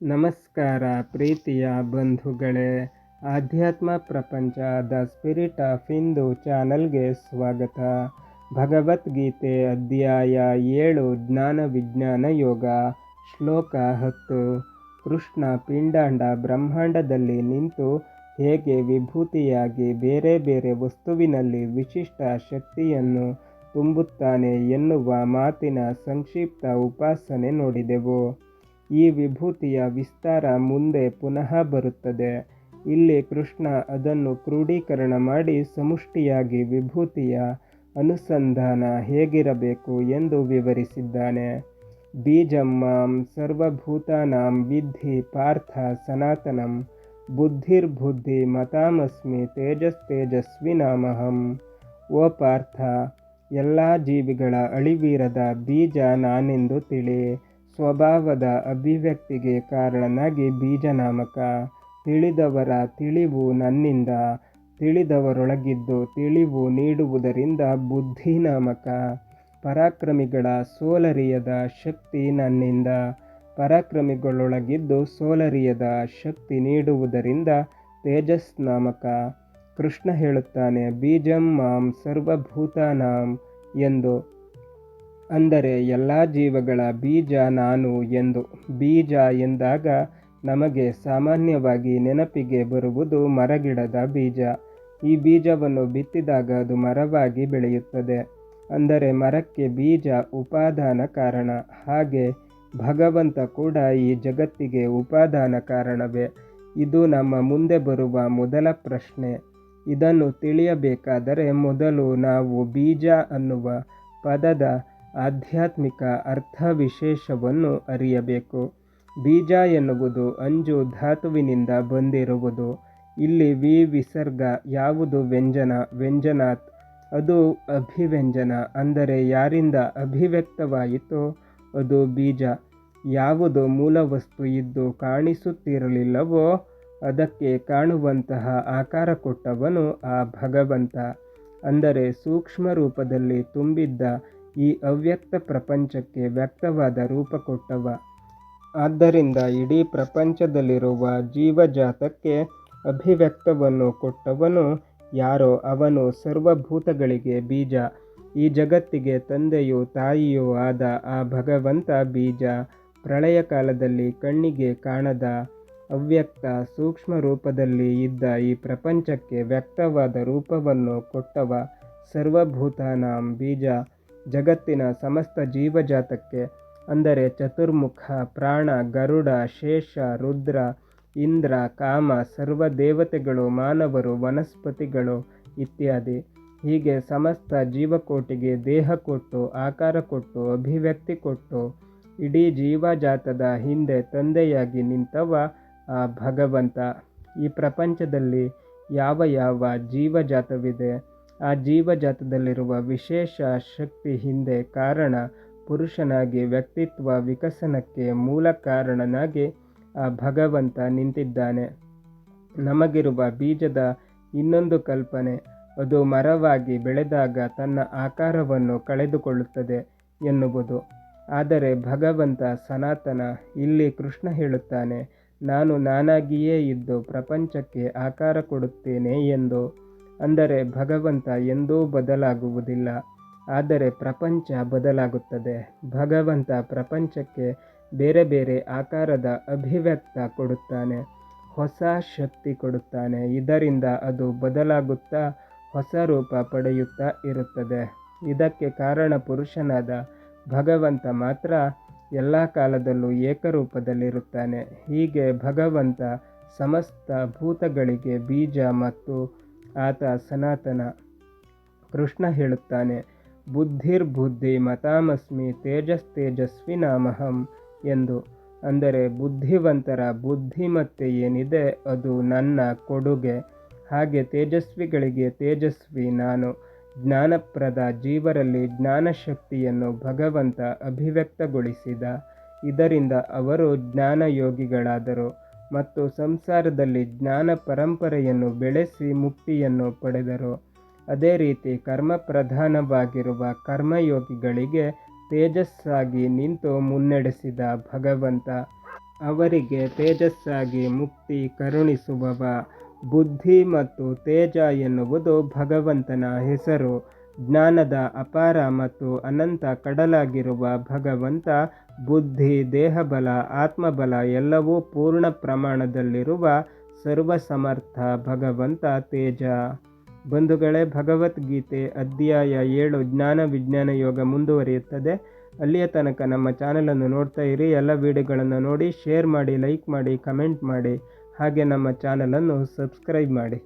ನಮಸ್ಕಾರ ಪ್ರೀತಿಯ ಬಂಧುಗಳೇ, ಆಧ್ಯಾತ್ಮ ಪ್ರಪಂಚ ದ ಸ್ಪಿರಿಟ್ ಆಫ್ ಹಿಂದೂ ಚಾನಲ್ಗೆ ಸ್ವಾಗತ. ಭಗವದ್ಗೀತೆ ಅಧ್ಯಾಯ 7 ಜ್ಞಾನ ವಿಜ್ಞಾನ ಯೋಗ. ಶ್ಲೋಕ 10. ಕೃಷ್ಣ ಪಿಂಡಾಂಡ ಬ್ರಹ್ಮಾಂಡದಲ್ಲಿ ನಿಂತು ಹೇಗೆ ವಿಭೂತಿಯಾಗಿ ಬೇರೆ ಬೇರೆ ವಸ್ತುವಿನಲ್ಲಿ ವಿಶಿಷ್ಟ ಶಕ್ತಿಯನ್ನು ತುಂಬುತ್ತಾನೆ ಎನ್ನುವ ಮಾತಿನ ಸಂಕ್ಷಿಪ್ತ ಉಪಾಸನೆ ನೋಡಿದೆವು. ಈ ವಿಭೂತಿಯ ವಿಸ್ತಾರ ಮುಂದೆ ಪುನಃ ಬರುತ್ತದೆ. ಇಲ್ಲಿ ಕೃಷ್ಣ ಅದನ್ನು ಕ್ರೋಢೀಕರಣ ಮಾಡಿ ಸಮಷ್ಟಿಯಾಗಿ ವಿಭೂತಿಯ ಅನುಸಂಧಾನ ಹೇಗಿರಬೇಕು ಎಂದು ವಿವರಿಸಿದ್ದಾನೆ. ಬೀಜಂ ಮಾಂ ಸರ್ವಭೂತಾನಾಂ ವಿದ್ಧಿ ಪಾರ್ಥ ಸನಾತನಂ ಬುದ್ಧಿರ್ಬುದ್ಧಿ ಮತಾಮಸ್ಮಿ ತೇಜಸ್ವಿನಾಮಹಂ. ಓ ಪಾರ್ಥ, ಎಲ್ಲ ಜೀವಿಗಳ ಅಳಿವಿರದ ಬೀಜ ನಾನೆಂದು ತಿಳಿ. ಸ್ವಭಾವದ ಅಭಿವ್ಯಕ್ತಿಗೆ ಕಾರಣನಾಗಿ ಬೀಜನಾಮಕ. ತಿಳಿದವರ ತಿಳಿವು ನನ್ನಿಂದ, ತಿಳಿದವರೊಳಗಿದ್ದು ತಿಳಿವು ನೀಡುವುದರಿಂದ ಬುದ್ಧಿನಾಮಕ. ಪರಾಕ್ರಮಿಗಳ ಸೋಲರಿಯದ ಶಕ್ತಿ ನನ್ನಿಂದ, ಪರಾಕ್ರಮಿಗಳೊಳಗಿದ್ದು ಸೋಲರಿಯದ ಶಕ್ತಿ ನೀಡುವುದರಿಂದ ತೇಜಸ್ನಾಮಕ. ಕೃಷ್ಣ ಹೇಳುತ್ತಾನೆ, ಬೀಜಂ ಮಾಂ ಸರ್ವಭೂತಾನಾಂ ಎಂದು, ಅಂದರೆ ಎಲ್ಲ ಜೀವಗಳ ಬೀಜ ನಾನು ಎಂದು. ಬೀಜ ಎಂದಾಗ ನಮಗೆ ಸಾಮಾನ್ಯವಾಗಿ ನೆನಪಿಗೆ ಬರುವುದು ಮರಗಿಡದ ಬೀಜ. ಈ ಬೀಜವನ್ನು ಬಿತ್ತಿದಾಗ ಅದು ಮರವಾಗಿ ಬೆಳೆಯುತ್ತದೆ. ಅಂದರೆ ಮರಕ್ಕೆ ಬೀಜ ಉಪಾದಾನ ಕಾರಣ. ಹಾಗೆ ಭಗವಂತ ಕೂಡ ಈ ಜಗತ್ತಿಗೆ ಉಪಾದಾನ ಕಾರಣವೇ. ಇದು ನಮ್ಮ ಮುಂದೆ ಬರುವ ಮೊದಲ ಪ್ರಶ್ನೆ. ಇದನ್ನು ತಿಳಿಯಬೇಕಾದರೆ ಮೊದಲು ನಾವು ಬೀಜ ಅನ್ನುವ ಪದದ ಆಧ್ಯಾತ್ಮಿಕ ಅರ್ಥ ವಿಶೇಷವನ್ನು ಅರಿಯಬೇಕು. ಬೀಜ ಎನ್ನುವುದು ಅಂಜು ಧಾತುವಿನಿಂದ ಬಂದಿರುವುದು. ಇಲ್ಲಿ ವಿ ವಿಸರ್ಗ ಯಾವುದು ವ್ಯಂಜನಾತ್, ಅದು ಅಭಿವ್ಯಂಜನ. ಅಂದರೆ ಯಾರಿಂದ ಅಭಿವ್ಯಕ್ತವಾಯಿತೋ ಅದು ಬೀಜ. ಯಾವುದು ಮೂಲವಸ್ತು ಇದ್ದು ಕಾಣಿಸುತ್ತಿರಲಿಲ್ಲವೋ ಅದಕ್ಕೆ ಕಾಣುವಂತಹ ಆಕಾರ ಕೊಟ್ಟವನು ಆ ಭಗವಂತ. ಅಂದರೆ ಸೂಕ್ಷ್ಮ ರೂಪದಲ್ಲಿ ತುಂಬಿದ್ದ ಈ ಅವ್ಯಕ್ತ ಪ್ರಪಂಚಕ್ಕೆ ವ್ಯಕ್ತವಾದ ರೂಪ ಕೊಟ್ಟವ. ಆದ್ದರಿಂದ ಇಡೀ ಪ್ರಪಂಚದಲ್ಲಿರುವ ಜೀವಜಾತಕ್ಕೆ ಅಭಿವ್ಯಕ್ತವನ್ನು ಕೊಟ್ಟವನು ಯಾರೋ ಅವನು ಸರ್ವಭೂತಗಳಿಗೆ ಬೀಜ. ಈ ಜಗತ್ತಿಗೆ ತಂದೆಯೂ ತಾಯಿಯೂ ಆದ ಆ ಭಗವಂತ ಬೀಜ. ಪ್ರಳಯ ಕಾಲದಲ್ಲಿ ಕಣ್ಣಿಗೆ ಕಾಣದ ಅವ್ಯಕ್ತ ಸೂಕ್ಷ್ಮ ರೂಪದಲ್ಲಿ ಇದ್ದ ಈ ಪ್ರಪಂಚಕ್ಕೆ ವ್ಯಕ್ತವಾದ ರೂಪವನ್ನು ಕೊಟ್ಟವ ಸರ್ವಭೂತಾನಾಂ ಬೀಜ. ಜಗತ್ತಿನ ಸಮಸ್ತ ಜೀವಜಾತಕ್ಕೆ, ಅಂದರೆ ಚತುರ್ಮುಖ, ಪ್ರಾಣ, ಗರುಡ, ಶೇಷ, ರುದ್ರ, ಇಂದ್ರ, ಕಾಮ, ಸರ್ವ ದೇವತೆಗಳು, ಮಾನವರು, ವನಸ್ಪತಿಗಳು ಇತ್ಯಾದಿ. ಹೀಗೆ ಸಮಸ್ತ ಜೀವಕೋಟಿಗೆ ದೇಹ ಕೊಟ್ಟು, ಆಕಾರ ಕೊಟ್ಟು, ಅಭಿವ್ಯಕ್ತಿ ಕೊಟ್ಟು, ಇಡೀ ಜೀವಜಾತದ ಹಿಂದೆ ತಂದೆಯಾಗಿ ನಿಂತವ ಆ ಭಗವಂತ. ಈ ಪ್ರಪಂಚದಲ್ಲಿ ಯಾವ ಯಾವ ಜೀವಜಾತವಿದೆ, ಆ ಜೀವಜಾತದಲ್ಲಿರುವ ವಿಶೇಷ ಶಕ್ತಿ ಹಿಂದೆ ಕಾರಣ ಪುರುಷನಾಗಿ ವ್ಯಕ್ತಿತ್ವ ವಿಕಸನಕ್ಕೆ ಮೂಲ ಕಾರಣನಾಗಿ ಆ ಭಗವಂತ ನಿಂತಿದ್ದಾನೆ. ನಮಗಿರುವ ಬೀಜದ ಇನ್ನೊಂದು ಕಲ್ಪನೆ, ಅದು ಮರವಾಗಿ ಬೆಳೆದಾಗ ತನ್ನ ಆಕಾರವನ್ನು ಕಳೆದುಕೊಳ್ಳುತ್ತದೆ ಎನ್ನುವುದು. ಆದರೆ ಭಗವಂತ ಸನಾತನ. ಇಲ್ಲಿ ಕೃಷ್ಣ ಹೇಳುತ್ತಾನೆ, ನಾನು ನಾನಾಗಿಯೇ ಇದ್ದು ಪ್ರಪಂಚಕ್ಕೆ ಆಕಾರ ಕೊಡುತ್ತೇನೆ ಎಂದು. ಅಂದರೆ ಭಗವಂತ ಎಂದೂ ಬದಲಾಗುವುದಿಲ್ಲ, ಆದರೆ ಪ್ರಪಂಚ ಬದಲಾಗುತ್ತದೆ. ಭಗವಂತ ಪ್ರಪಂಚಕ್ಕೆ ಬೇರೆ ಬೇರೆ ಆಕಾರದ ಅಭಿವ್ಯಕ್ತ ಕೊಡುತ್ತಾನೆ, ಹೊಸ ಶಕ್ತಿ ಕೊಡುತ್ತಾನೆ. ಇದರಿಂದ ಅದು ಬದಲಾಗುತ್ತಾ ಹೊಸ ರೂಪ ಪಡೆಯುತ್ತಾ ಇರುತ್ತದೆ. ಇದಕ್ಕೆ ಕಾರಣ ಪುರುಷನಾದ ಭಗವಂತ ಮಾತ್ರ ಎಲ್ಲ ಕಾಲದಲ್ಲೂ ಏಕರೂಪದಲ್ಲಿರುತ್ತಾನೆ. ಹೀಗೆ ಭಗವಂತ ಸಮಸ್ತ ಭೂತಗಳಿಗೆ ಬೀಜ ಮತ್ತು ಆತ ಸನಾತನ. ಕೃಷ್ಣ ಹೇಳುತ್ತಾನೆ, ಬುದ್ಧಿರ್ಬುದ್ಧಿ ಮತಾಮಸ್ಮಿ ತೇಜಸ್ವಿನಾಮಹಂ ಎಂದು. ಅಂದರೆ ಬುದ್ಧಿವಂತರ ಬುದ್ಧಿಮತ್ತೆ ಏನಿದೆ ಅದು ನನ್ನ ಕೊಡುಗೆ. ಹಾಗೆ ತೇಜಸ್ವಿಗಳಿಗೆ ತೇಜಸ್ವಿ ನಾನು. ಜ್ಞಾನಪ್ರದ ಜೀವರಲ್ಲಿ ಜ್ಞಾನಶಕ್ತಿಯನ್ನು ಭಗವಂತ ಅಭಿವ್ಯಕ್ತಗೊಳಿಸಿದ. ಇದರಿಂದ ಅವರು ಜ್ಞಾನಯೋಗಿಗಳಾದರು ಮತ್ತು ಸಂಸಾರದಲ್ಲಿ ಜ್ಞಾನ ಪರಂಪರೆಯನ್ನು ಬೆಳೆಸಿ ಮುಕ್ತಿಯನ್ನು ಪಡೆದರು. ಅದೇ ರೀತಿ ಕರ್ಮಪ್ರಧಾನವಾಗಿರುವ ಕರ್ಮಯೋಗಿಗಳಿಗೆ ತೇಜಸ್ಸಾಗಿ ನಿಂತು ಮುನ್ನಡೆಸಿದ ಭಗವಂತ. ಅವರಿಗೆ ತೇಜಸ್ಸಾಗಿ ಮುಕ್ತಿ ಕರುಣಿಸುವವ. ಬುದ್ಧಿ ಮತ್ತು ತೇಜ ಎನ್ನುವುದು ಭಗವಂತನ ಹೆಸರು. ಜ್ಞಾನದ ಅಪಾರ ಮತ್ತು ಅನಂತ ಕಡಲಾಗಿರುವ ಭಗವಂತ. ಬುದ್ಧಿ, ದೇಹಬಲ, ಆತ್ಮಬಲ ಎಲ್ಲವೂ ಪೂರ್ಣ ಪ್ರಮಾಣದಲ್ಲಿರುವ ಸರ್ವಸಮರ್ಥ ಭಗವಂತ ತೇಜ. ಬಂಧುಗಳೇ, ಭಗವದ್ಗೀತೆ ಅಧ್ಯಾಯ 7 ಜ್ಞಾನ ವಿಜ್ಞಾನ ಯೋಗ ಮುಂದುವರಿಯುತ್ತದೆ. ಅಲ್ಲಿಯ ತನಕ ನಮ್ಮ ಚಾನಲನ್ನು ನೋಡ್ತಾ ಇರಿ. ಎಲ್ಲ ವಿಡಿಯೋಗಳನ್ನು ನೋಡಿ, ಶೇರ್ ಮಾಡಿ, ಲೈಕ್ ಮಾಡಿ, ಕಮೆಂಟ್ ಮಾಡಿ, ಹಾಗೆ ನಮ್ಮ ಚಾನಲನ್ನು ಸಬ್ಸ್ಕ್ರೈಬ್ ಮಾಡಿ.